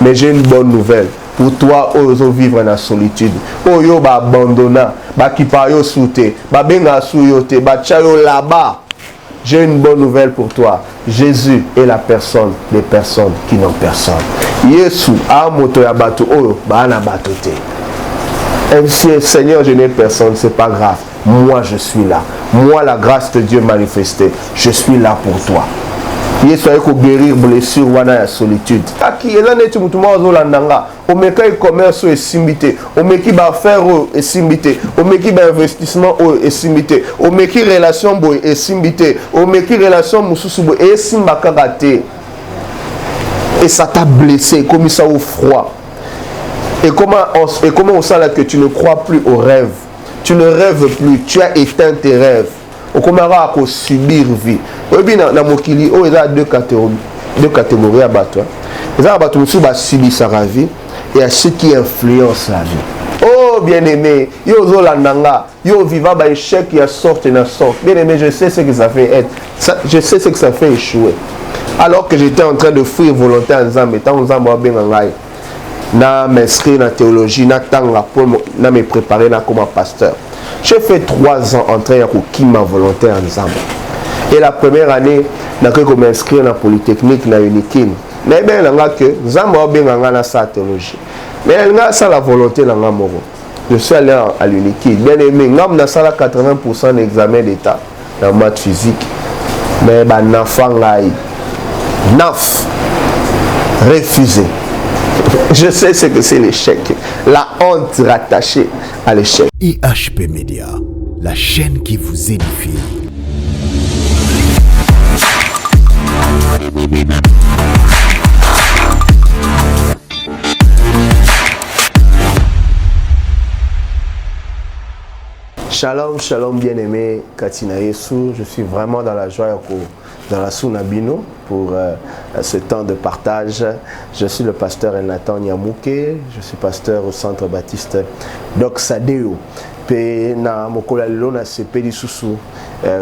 Mais j'ai une bonne nouvelle. Pour toi, oso vivre en solitude. Oyo ba abandonna, ba kipayo soute, ba benga suyote, ba chayo là-bas. J'ai une bonne nouvelle pour toi. Jésus est la personne des personnes qui n'ont personne. Yesu a moto ya bato oyo ba na bato te. Seigneur, je n'ai personne, c'est pas grave. Moi, je suis là. Moi, la grâce de Dieu manifestée, je suis là pour toi. Yesu a guérir blessure wana ya solitude. Aki elane tu mutuma ozolandanga. Omeka e-commerce esimbité. Omeki ba affaire esimbité. Omeki ba investissement esimbité. Omeki relation boy esimbité. Omeki relation mususu boy esimbaka raté. Et ça t'a blessé comme ça au froid. Et comment on sent là que tu ne crois plus aux rêves. Tu ne rêves plus, tu as éteint tes rêves. On commence à subir vie. Oui, dans Mokili, il y a deux catégories à battre. Il y a des gens qui subissent sa vie et à ceux qui influencent la vie. Oh, bien-aimé, yo landanga, yo vivant ba échec, il y a sorte et na sorte. Bien-aimé, je sais ce que ça fait être. Je sais ce que ça fait échouer. Alors que j'étais en train de fuir volonté en Zambie, tant en Zambie, bien en live. Na m'inscrire dans la théologie, na tanga pour na me préparer comme pasteur. J'ai fait 3 ans en train de ma volonté en Zambie. Et la première année, je m'inscrire dans la Polytechnique, dans l'Unikin. Mais bien, que Zambie a bien dans sa théologie. Mais ça la volonté dans Moro. Je suis allé à l'Unikin. Bien aimé, je suis allé à 80% d'examen d'état dans maths physique. Mais naf refusé. Je sais ce que c'est l'échec. La honte rattachée à l'échec. IHP Média, la chaîne qui vous édifie. Shalom, shalom bien-aimé Katina Yesu. Je suis vraiment dans la joie dans la Sunabino pour ce temps de partage. Je suis le pasteur Nathan Nyamouke, je suis pasteur au centre baptiste Doxadeo. Pe na mokola lelo na sepeli susu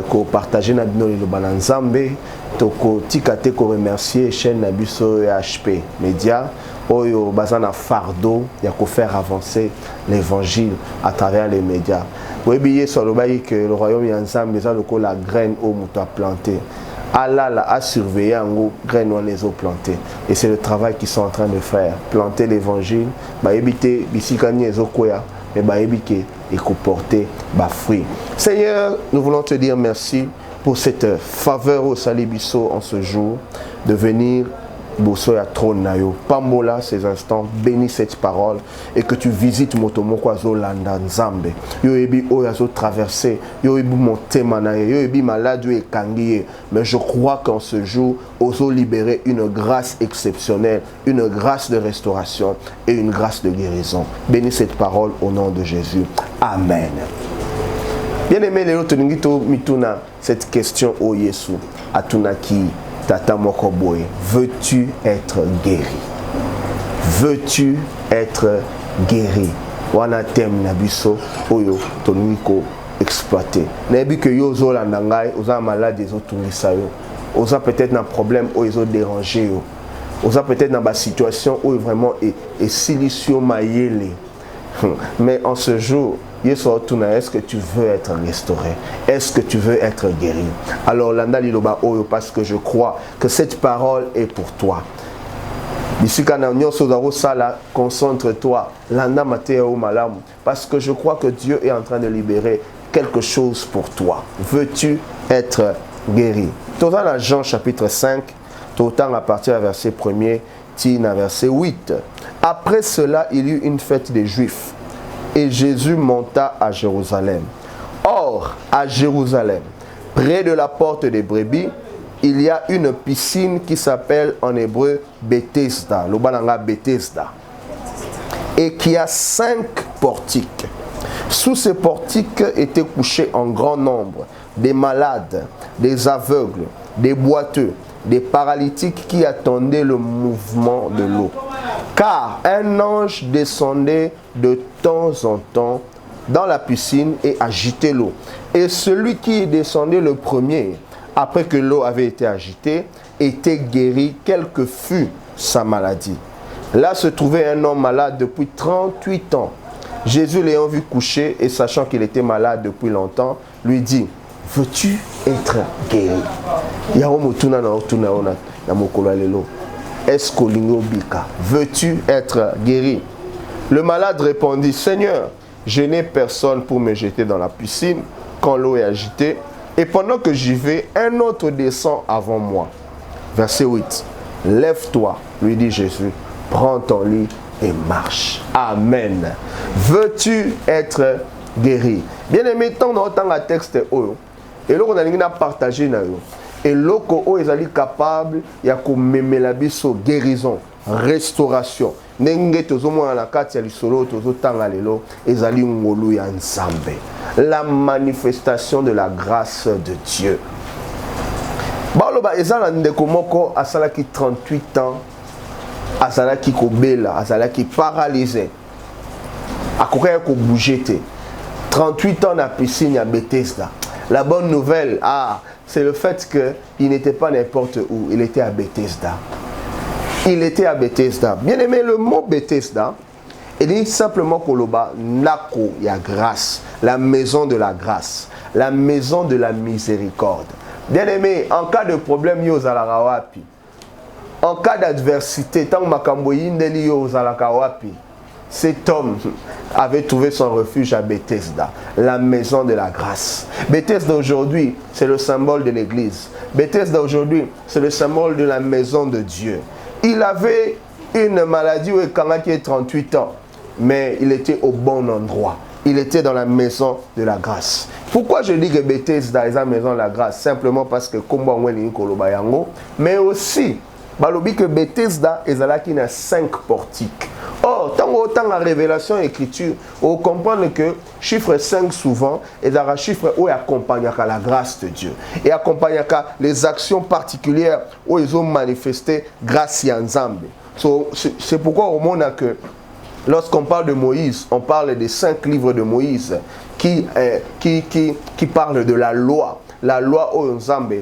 ko partager na bino le bananzambe toko tikate ko remercier chaîne na biso HP Média oyo bazana fardeau ya ko faire avancer l'évangile à travers les médias. Webiye sur le bail que le royaume yanzambe za loko la graine au muto a planté. Allah a surveillé en gros graines on les a plantées et c'est le travail qu'ils sont en train de faire, planter l'évangile, ba éviter bisikani ezokoya mais ba éviter et porter bas fruit. Seigneur, nous voulons te dire merci pour cette faveur au Salibiso en ce jour de venir Bosso ya trône na yo. Pambola ces instants, bénis cette parole et que tu visites motomoko azo landa nzambe. Yo ebi o azo traverser, yo ebi monter manaye, yo ebi malade et kangiye. Mais je crois qu'en ce jour, ozo libérer une grâce exceptionnelle, une grâce de restauration et une grâce de guérison. Bénis cette parole au nom de Jésus. Amen. Bien-aimé, Léo Toningito Mituna, cette question au Yesu, Atunaki. Tata Mokoboye, veux-tu être guéri? Veux-tu être guéri? Wana tem nabiso oyo toniko exploité. Nebi que yo zo la nangai, oza malade des autres yo. Oza peut-être un problème ou ils ont dérangé yo. Oza peut-être dans la situation où vraiment est silicio mayele. Mais en ce jour, est-ce que tu veux être restauré? Est-ce que tu veux être guéri? Alors, Landa Liloba Oyo, parce que je crois que cette parole est pour toi. Concentre-toi. Landa Mateo Malam, parce que je crois que Dieu est en train de libérer quelque chose pour toi. Veux-tu être guéri? Tout dans Jean chapitre 5, tout à partir du verset 1er, tina verset 8. Après cela, il y eut une fête des Juifs. Et Jésus monta à Jérusalem. Or, à Jérusalem, près de la porte des brebis, il y a une piscine qui s'appelle en hébreu Bethesda, l'Obananga Bethesda, et qui a 5 portiques. Sous ces portiques étaient couchés en grand nombre des malades, des aveugles, des boiteux, des paralytiques qui attendaient le mouvement de l'eau. Car un ange descendait de temps en temps dans la piscine et agitait l'eau. Et celui qui descendait le premier, après que l'eau avait été agitée, était guéri, quelle que fût sa maladie. Là se trouvait un homme malade depuis 38 ans. Jésus l'ayant vu coucher et sachant qu'il était malade depuis longtemps, lui dit, veux-tu être guéri? Veux-tu être guéri? Le malade répondit, Seigneur, je n'ai personne pour me jeter dans la piscine quand l'eau est agitée, et pendant que j'y vais, un autre descend avant moi. Verset 8. Lève-toi, lui dit Jésus, prends ton lit et marche. Amen. Veux-tu être guéri? Bien aimé, tant dans le texte, et là, on a partagé, et loko est capable de guérison, restauration. La manifestation de la grâce de Dieu. Baloba ezala ndeko moko asalaki 38 ans, asalaki kobela, asalaki paralysé. Akoka ko bouger te. 38 ans na piscine à Bethesda. La bonne nouvelle, c'est le fait qu'il n'était pas n'importe où, il était à Bethesda. Il était à Bethesda. Bien aimé, le mot Bethesda, il dit simplement koloba nako ya grâce, la maison de la grâce, la maison de la miséricorde. Bien aimé, en cas de problème, yo zalaka wapi. En cas d'adversité, tant makambo yindeli yo zalaka wapi. Cet homme avait trouvé son refuge à Bethesda, la maison de la grâce. Bethesda aujourd'hui, c'est le symbole de l'église. Bethesda aujourd'hui, c'est le symbole de la maison de Dieu. Il avait une maladie où il avait 38 ans, mais il était au bon endroit. Il était dans la maison de la grâce. Pourquoi je dis que Bethesda est la maison de la grâce? Simplement parce que Kombo Ngweni Kolobayango, mais aussi, balobi que Bethesda est là qui a 5 portiques. Or, tant la révélation écriture, on comprend que chiffre 5 souvent est un chiffre où il accompagne la grâce de Dieu. Et accompagne les actions particulières où ils ont manifesté grâce à Nzambe. C'est pourquoi au monde que lorsqu'on parle de Moïse, on parle des 5 livres de Moïse qui parlent de la loi. La loi au Nzambe,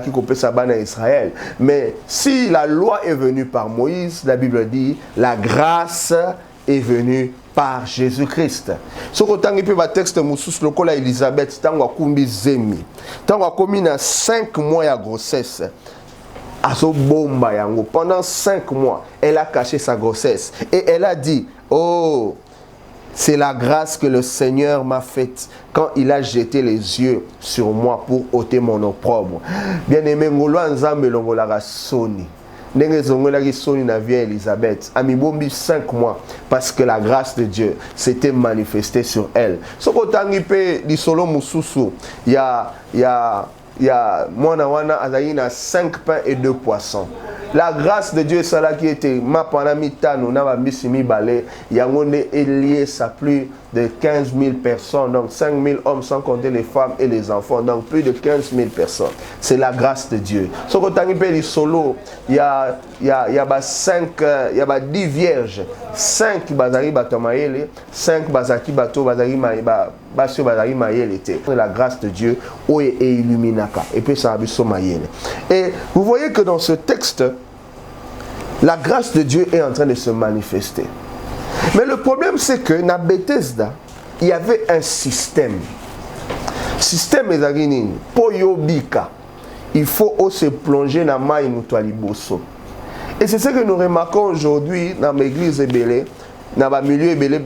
qui coupe sa banne à Israël. Mais si la loi est venue par Moïse, la Bible dit, la grâce est venue par Jésus-Christ. Ce que tu as vu dans texte Moussous Lokola Elisabeth, tu as commis zemi. Tu as commis 5 mois de grossesse. Pendant 5 mois, elle a caché sa grossesse. Et elle a dit, oh, c'est la grâce que le Seigneur m'a faite quand il a jeté les yeux sur moi pour ôter mon opprobre. Bien aimé, ngolo nzambe longola soni. Ndenge zongola soni na vieille Elisabeth. Amibombi 5 mois parce que la grâce de Dieu s'était manifestée sur elle. Soko tangi pe di solo mususu. Ya mwana wana azayi na 5 pains et 2 poissons. La grâce de Dieu, c'est là qui était ma panamita, nous n'avons mis balé. Yangone est lié à plus de 15 000 personnes, donc 5 000 hommes sans compter les femmes et les enfants, donc plus de 15 000 personnes. C'est la grâce de Dieu. Ce que tu as dit solo, il y a 10 vierges, 5 bazari batomaele, 5 bazaki bato bazari basio bazari maele était. La grâce de Dieu est illuminaka et puis ça a biso maele. Et vous voyez que dans ce texte, la grâce de Dieu est en train de se manifester. Mais le problème c'est que dans Bethesda, il y avait un système. Système ezagini po yobika. Il faut se plonger dans maï mutualiboso. Et c'est ce que nous remarquons aujourd'hui dans l'église Ebélé, dans le milieu Ebélé,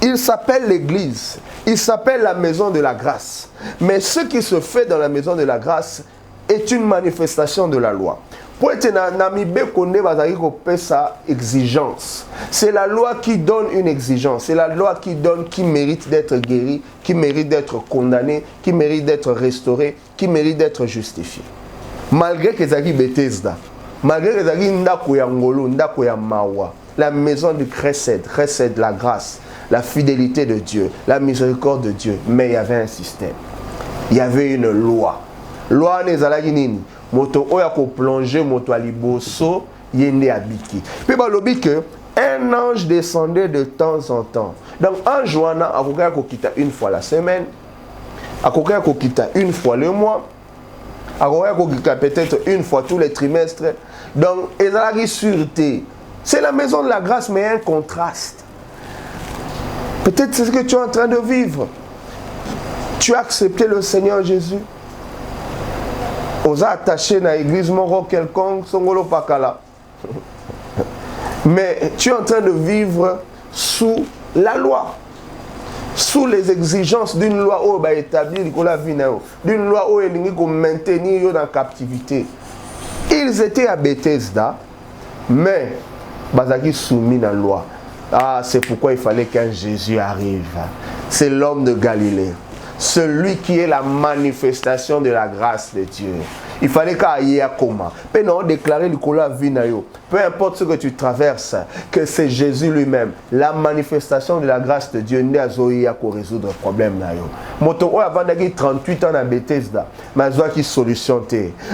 il s'appelle l'église, il s'appelle la maison de la grâce. Mais ce qui se fait dans la maison de la grâce est une manifestation de la loi. Pour être sa exigence. C'est la loi qui donne une exigence. C'est la loi qui donne qui mérite d'être guéri, qui mérite d'être condamné, qui mérite d'être restauré, qui mérite d'être justifié. Malgré que Zaki Bethesda, malgré que Zaki Ndako ya Ngolo, Ndako ya Mawa, la maison du Chesed, la grâce, la fidélité de Dieu, la miséricorde de Dieu, mais il y avait un système. Il y avait une loi. Loi nezalaki nini? Moto oya ko plonger moto aliboso yende abiki. Puis balobi que un ange descendait de temps en temps. Donc un joana akoka ko kita une fois la semaine, akoka ko kita une fois le mois. peut-être une fois tous les trimestres. Donc, ils ont la sûreté. C'est la maison de la grâce, mais il y a un contraste. Peut-être c'est ce que tu es en train de vivre. Tu as accepté le Seigneur Jésus. Osa attaché à l'église moro quelconque, songolo pakala. Mais tu es en train de vivre sous la loi, sous les exigences d'une loi établie, d'une loi qui maintenir dans la captivité. Ils étaient à Bethesda, mais ils sont soumis à la loi. Ah, c'est pourquoi il fallait qu'un Jésus arrive. C'est l'homme de Galilée. Celui qui est la manifestation de la grâce de Dieu. Il fallait qu'il y ait un coma. Mais non, déclarer le cola vinayo. Peu importe ce que tu traverses, que c'est Jésus lui-même, la manifestation de la grâce de Dieu, n'est pas pour résoudre le problème. Moto, avant d'avoir 38 ans à Bethesda, mais qui solution.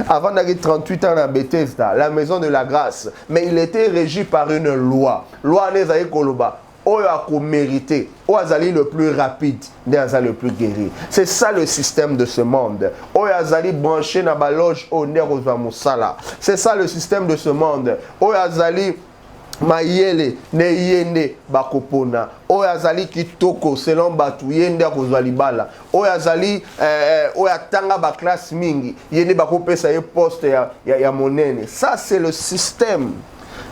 Avant d'avoir 38 ans à Bethesda, la maison de la grâce, mais il était régi par une loi. Loi n'est pas Koloba. Oyo mérité, Oazali le plus rapide, le plus guéri. C'est ça le système de ce monde. Oazali branché dans la loge au Musala. C'est ça le système de ce monde. Oazali mayele ne yende bakopona. Oazali kitoko selon batu yende kozwali bala. Oazali oyatanga ba classe mingi yende bakopesa ye poste ya monene. Ça c'est le système.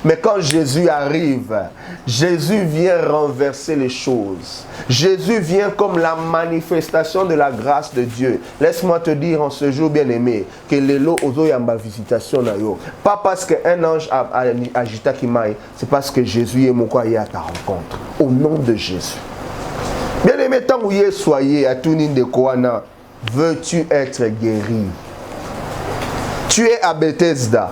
Mais quand Jésus arrive, Jésus vient renverser les choses. Jésus vient comme la manifestation de la grâce de Dieu. Laisse-moi te dire en ce jour bien-aimé que l'élo ozo yamba visitation na yo. Pas parce qu'un ange a agita kimaï, c'est parce que Jésus est mon croyé à ta rencontre. Au nom de Jésus. Bien-aimé, tant où y est soyez à tout de Koana, veux-tu être guéri? Tu es à Bethesda.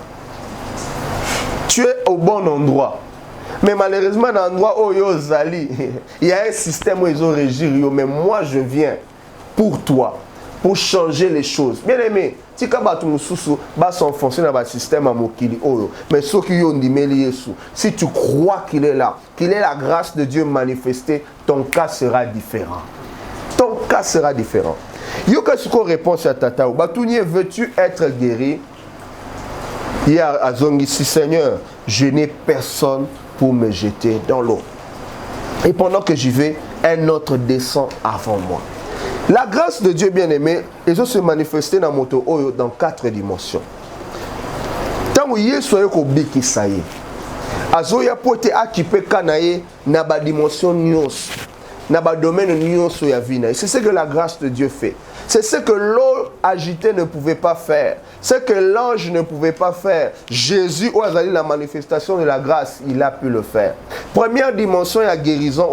Tu es au bon endroit. Mais malheureusement, dans l'endroit où il y a un système où ils ont régi. Mais moi, je viens pour toi, pour changer les choses. Bien aimé, si tu vas s'enfoncer dans le système à Mokili, mais ceux qui ont dit si tu crois qu'il est là, qu'il est la grâce de Dieu manifestée, ton cas sera différent. Ton cas sera différent. Yoka suko réponse à Tata, veux-tu être guéri? Hier à Zongissi, Seigneur, je n'ai personne pour me jeter dans l'eau. Et pendant que j'y vais, un autre descend avant moi. La grâce de Dieu bien-aimé, elle se manifester dans moto dans 4 dimensions. Tant que Yesu ko biki saye. Azoya pote akipe kanaye na ba dimension nyos. Na ba domaine nyos ya vina. C'est ce que la grâce de Dieu fait. C'est ce que l'eau agitée ne pouvait pas faire. Ce que l'ange ne pouvait pas faire. Jésus, où a la manifestation de la grâce, il a pu le faire. Première dimension, il y a guérison.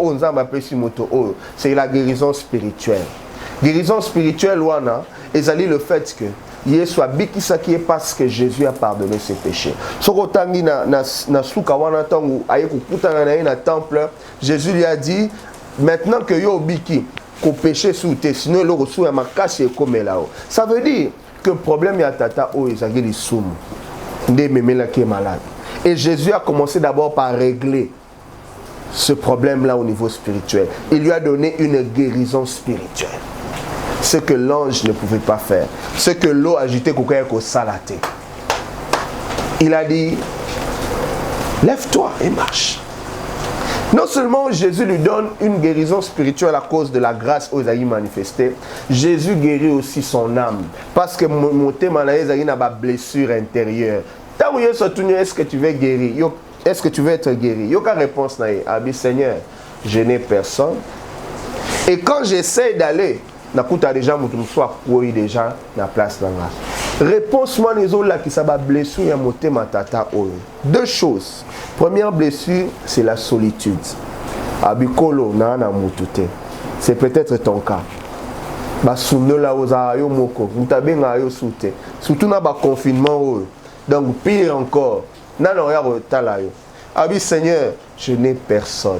C'est la guérison spirituelle. Guérison spirituelle, et le fait que il soit bikisaki parce que Jésus a pardonné ses péchés. Sokotangi na suka wana tangu ayekukutana na na temple, Jésus lui a dit maintenant que yo biki qu'au péché sous tes sinon le reçu à ma casse comme là. Ça veut dire que le problème y a tata o ezageli soum ndé memela qui est malade. Et Jésus a commencé d'abord par régler ce problème là au niveau spirituel. Il lui a donné une guérison spirituelle. Ce que l'ange ne pouvait pas faire, ce que l'eau agitée au salaté. Il a dit lève-toi et marche. Non seulement Jésus lui donne une guérison spirituelle à cause de la grâce aux aïe manifestée, Jésus guérit aussi son âme. Parce que mon thème a une blessure intérieure. Est-ce que tu veux guérir? Est-ce que tu veux être guéri? Il n'y a aucune réponse. Seigneur, je n'ai personne. Et quand j'essaie d'aller, déjà déjà la place dans la réponse-moi les autres là qui ça va blessure ya moté matata. Deux choses. Première blessure, c'est la solitude. Abikolo na na mutute. C'est peut-être ton cas. Ba sunno la oza yo moko, mutabenga yo soute. Surtout na ba confinement. Donc pire encore, na no ya tala yo. Abi Seigneur, je n'ai personne,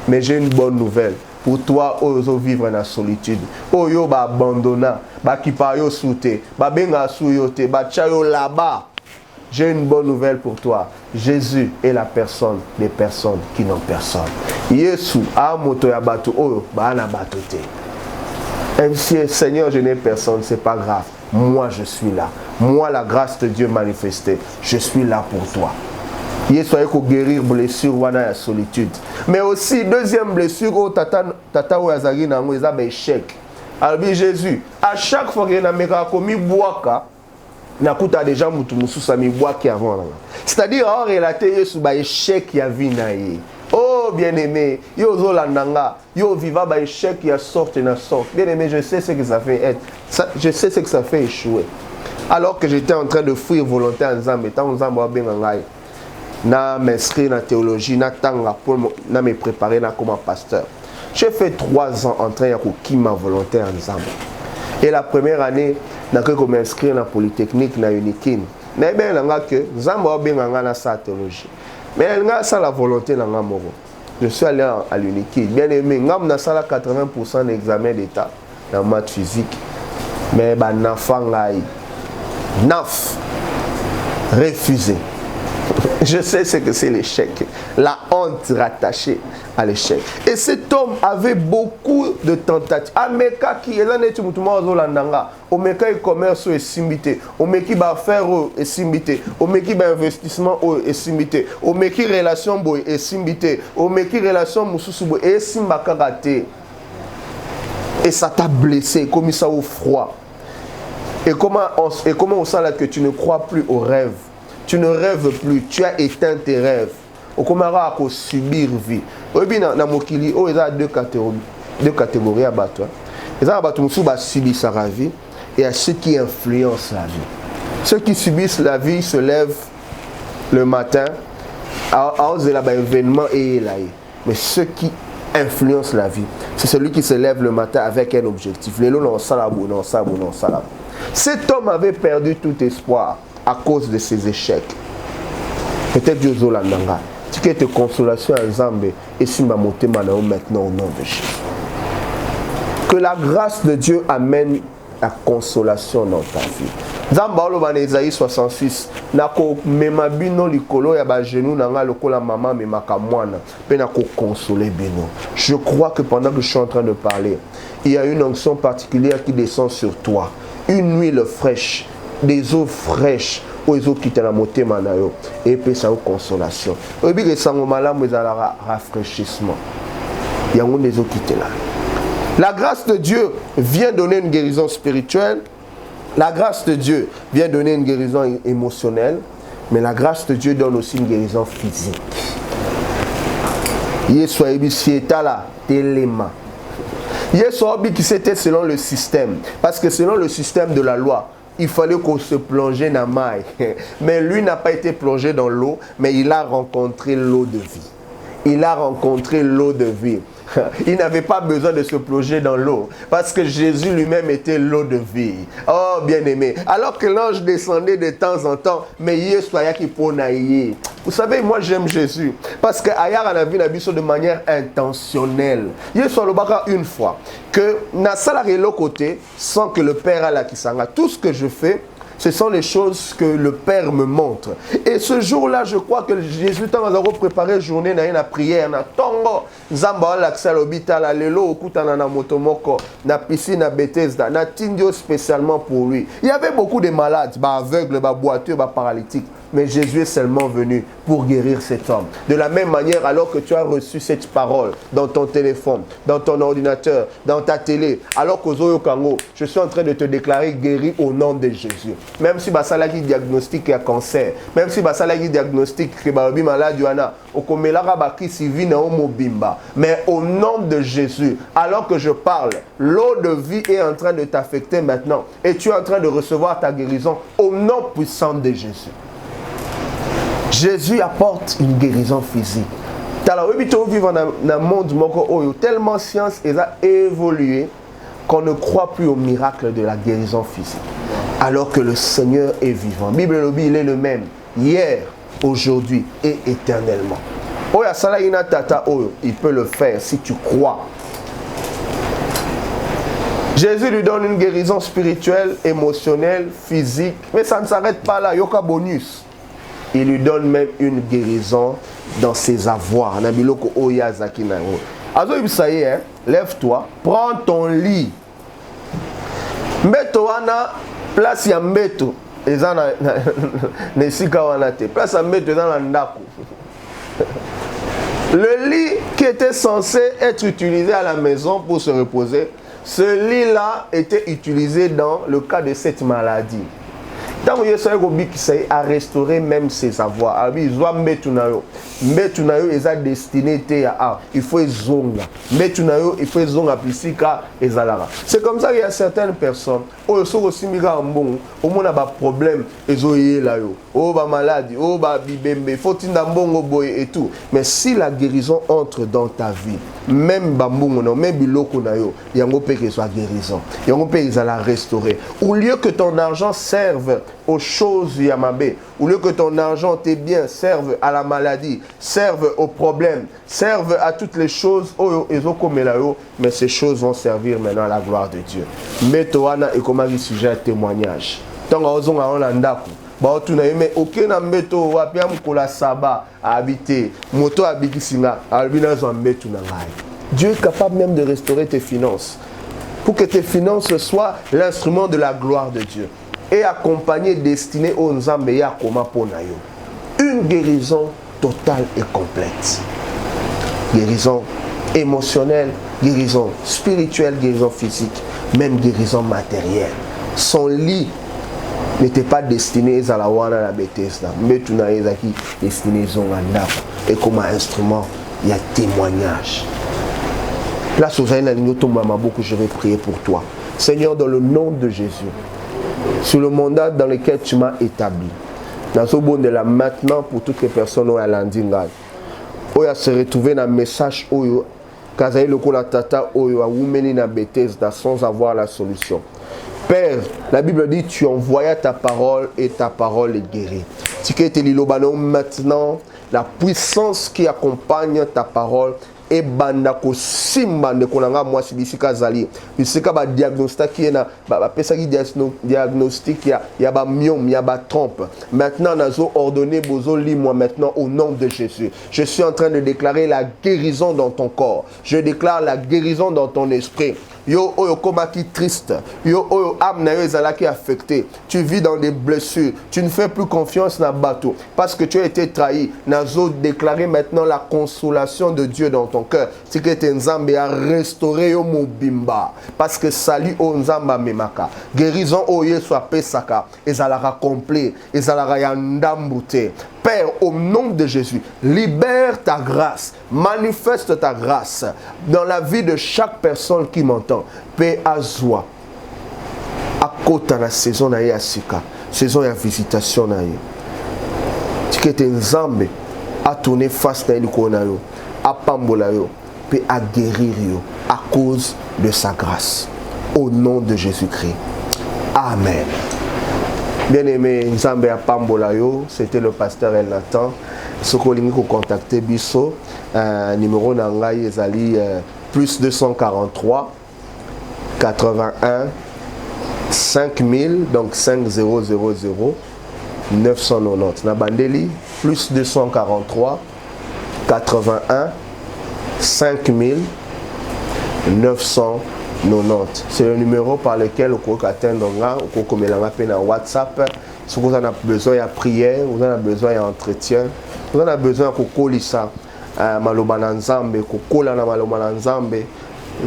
mais j'ai une bonne nouvelle. Pour toi, ozo vivre dans la solitude. Oyo ba abandonna, ba kipa yo soute, ba benga suyote, ba chayo là-bas. J'ai une bonne nouvelle pour toi. Jésus est la personne des personnes qui n'ont personne. Yesu a moto ya batu oyo ba na batote. Seigneur, je n'ai personne, c'est pas grave. moi je suis là. Moi, la grâce de Dieu manifestée, je suis là pour toi. Il soit pour guérir blessure ou la solitude. Mais aussi, deuxième blessure, au tata ou azagi nango, ils ont échec. Alors, Jésus, à chaque fois qu'il y a un commis boaka, nakuta déjà mutu sami boaki avant. C'est-à-dire, en réalité, il y a un échec qui a vu naïe. Oh, bien-aimé, yo zolandanga, yo viva ba échec qui a sorti na sorte. Bien-aimé, je sais ce que ça fait être. Je sais ce que ça fait échouer. Alors que j'étais en train de fuir volonté en Zambie, tant en Zambie bengangai. Na m'inscrire dans la théologie, na tanga pour na me préparer na comme pasteur. J'ai fait 3 ans en train de qui ma volonté en Zambie. Et la première année, na que m'inscrire dans la polytechnique na Unikin. Mais bien là que Zambie benganga na sa théologie. Mais ça la volonté dans la moro. Je suis allé à l'Unikin. Bien aimé, ngam na sala 80% d'examen d'état dans maths physique. Mais ba nafangai 9 refusé. Je sais ce que c'est l'échec. La honte rattachée à l'échec. Et cet homme avait beaucoup de tentatives. Ameka qui est là, Omeka commerce est simité. Omeki ba faire est simité. Omeki ba investissement est simité. Omeki relation boy est simité. Omeki relation mususu boy est simbaka raté. Et ça t'a blessé, comme ça au froid. Et comment on sent là que tu ne crois plus aux rêves? Tu ne rêves plus, tu as éteint tes rêves. Au commencera à subir vie. Aujourd'hui, dans Mokili, il y a deux catégories à battre. Il y a des gens qui subissent la vie et ceux qui influencent la vie. Ceux qui subissent la vie se lèvent le matin à événement et là. Mais ceux qui influencent la vie, c'est celui qui se lève le matin avec un objectif. Cet homme avait perdu tout espoir à cause de ses échecs. Peut-être Dieu Zolandanga. Tu peux te consolation en Zambé et si ma montée maintenant au nom de Jésus. Que la grâce de Dieu amène la consolation dans ta vie. Zambalo ban Esaïe 66 nako memabino likolo ya ba genou nanga lokola maman memaka mwana pe nako consoler bino. Je crois que pendant que je suis en train de parler, il y a une onction particulière qui descend sur toi. Une huile fraîche, des eaux fraîches, aux eaux qui te la moté manayo et puis ça aux consolation. Et puis les sango malam ils ala rafraîchissement. Il y a des eaux qui te là. La grâce de Dieu vient donner une guérison spirituelle. La grâce de Dieu vient donner une guérison émotionnelle, mais la grâce de Dieu donne aussi une guérison physique. Yesoabi sieta là, téléma. Yesoabi qui c'était selon le système, parce que selon le système de la loi, il fallait qu'on se plongeait dans la maille. Mais lui n'a pas été plongé dans l'eau, mais il a rencontré l'eau de vie. Il a rencontré l'eau de vie. Il n'avait pas besoin de se plonger dans l'eau parce que Jésus lui-même était l'eau de vie. Oh bien-aimé, alors que l'ange descendait de temps en temps, mais vous savez, moi j'aime Jésus parce que ailleurs on a vu la vie de manière intentionnelle. Il soit le baka une fois que na salarié l'autre côté sans que le Père a la kisanga. Tout ce que je fais, ce sont les choses que le Père me montre. Et ce jour-là, je crois que Jésus a préparé journée dans la prière, na tongo, zamba l'accès à l'hôpital, à l'élo, au kutana na motomoko, na piscine à Bethesda, na tindio spécialement pour lui. Il y avait beaucoup de malades, aveugles, boiteux, paralytiques. Mais Jésus est seulement venu pour guérir cet homme. De la même manière, alors que tu as reçu cette parole dans ton téléphone, dans ton ordinateur, dans ta télé, alors qu'aux Oyokango, je suis en train de te déclarer guéri au nom de Jésus. Même si Basalagi diagnostique un cancer, même si Basalagi diagnostique que Babi malade Yohana, mais au nom de Jésus, alors que je parle, l'eau de vie est en train de t'affecter maintenant et tu es en train de recevoir ta guérison au nom puissant de Jésus. Jésus apporte une guérison physique. Vivre dans un monde où tellement science a évolué qu'on ne croit plus au miracle de la guérison physique. Alors que le Seigneur est vivant. La Bible dit il est le même hier, aujourd'hui et éternellement. Il peut le faire si tu crois. Jésus lui donne une guérison spirituelle, émotionnelle, physique. Mais ça ne s'arrête pas là. Yoka bonus. Il lui donne même une guérison dans ses avoirs. Lève-toi, prends ton lit. Mets-toi place ya mbeto eza na esika wana te. Place ya mbeto eza na ndako. Le lit qui était censé être utilisé à la maison pour se reposer, ce lit-là était utilisé dans le cas de cette maladie. Tant que ça a restauré même ses avoirs. Il faut destiné à il faut zonga. Il faut zonga pisika ezalara. C'est comme ça qu'il y a certaines personnes au aussi miga mbongo, au moins ba problème ezoyé là yo. Oh ba maladie, oh ba bibembe, faut tinda mbongo boy et tout. Mais si la guérison entre dans ta vie, même bambongo non, même biloko na yo, yango pe que soit guérison. Yango pe ils la restaurer. Au lieu que ton argent serve aux choses yamabé, au lieu que ton argent, tes biens servent à la maladie, servent aux problèmes, servent à toutes les choses, mais ces choses vont servir maintenant à la gloire de Dieu. Mais toi, et comment il sujet à témoignage. Tant que vous avez un ndaku, mais aucun mbeto wapi amukola saba à habiter, moto habiti singa, albina zo mbeto na ngai. Dieu est capable même de restaurer tes finances, pour que tes finances soient l'instrument de la gloire de Dieu. Et accompagné, destiné aux Nzambe ya koma ponayo. Une guérison totale et complète. Guérison émotionnelle, guérison spirituelle, guérison physique, même guérison matérielle. Son lit n'était pas destiné à la wana la Bethesda, mais tout n'a été destiné à et comme instrument, il y a témoignage. Là, je vais prier pour toi. Seigneur, dans le nom de Jésus, sur le mandat dans lequel tu m'as établi. Dans ce bon de là maintenant pour toutes les personnes qui ont landinga. Oya se retrouver dans message oyo kazaï le kola tata oyo a wumeni na Bethesda sans avoir la solution. Père, la Bible dit tu envoyas ta parole et ta parole est guérie. Tu que te lilobano maintenant la puissance qui accompagne ta parole et bandako simba de konanga mwasi bisika zali bisika ba diagnostic na ba pesaki diagnostic ya ba myome ya ba trompe. Maintenant nazo ordonné bozo li moi maintenant au nom de Jésus. Je suis en train de déclarer la guérison dans ton corps. Je déclare la guérison dans ton esprit. Yo oyo komaki triste, yo oyo âme na yo ezalaki affecté. Tu vis dans des blessures, tu ne fais plus confiance na bateau parce que tu as été trahi. Nazo déclarer maintenant la consolation de Dieu dans ton cœur. C'est que te Nzambe a restauré yo mobimba parce que salut o Nzamba memaka. Guérison oyo soit pesaka, ezalara complet, ezalara yandambute. Père, au nom de Jésus, libère ta grâce, manifeste ta grâce dans la vie de chaque personne qui m'entend. Paix à joie. À côté de la saison de la saison de visitation. Tu que tes Nzambe à tourner face à l'ikonayo, à pambolayo, puis à guérir à cause de sa grâce. Au nom de Jésus-Christ. Amen. Bien-aimé, Nzambe à Pambolayo, c'était le pasteur El Nathan. Ce qu'on a contacté Bisso, numéro Nangai Ezali plus 243 81 5000 donc 5000 990. Nabandeli plus 243 81 5000 990. C'est le numéro par lequel vous pouvez atteindre un WhatsApp. Si vous avez besoin de prière, vous avez besoin d'entretien, vous avez besoin de kolisa maloba nzambe, kokola na maloba nzambe.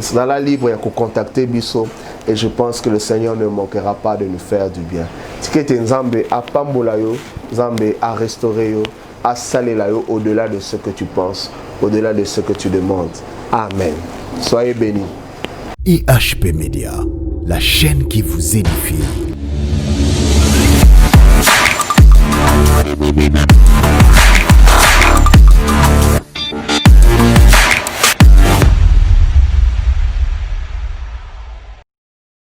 C'est dans la livre pour contacter Bisso et je pense que le Seigneur ne manquera pas de nous faire du bien. Tikete nzambe a pambola yo, nzambe a restauré yo, a salé la yo au-delà de ce que tu penses, au-delà de ce que tu demandes. Amen. Soyez bénis. IHP Média, la chaîne qui vous édifie.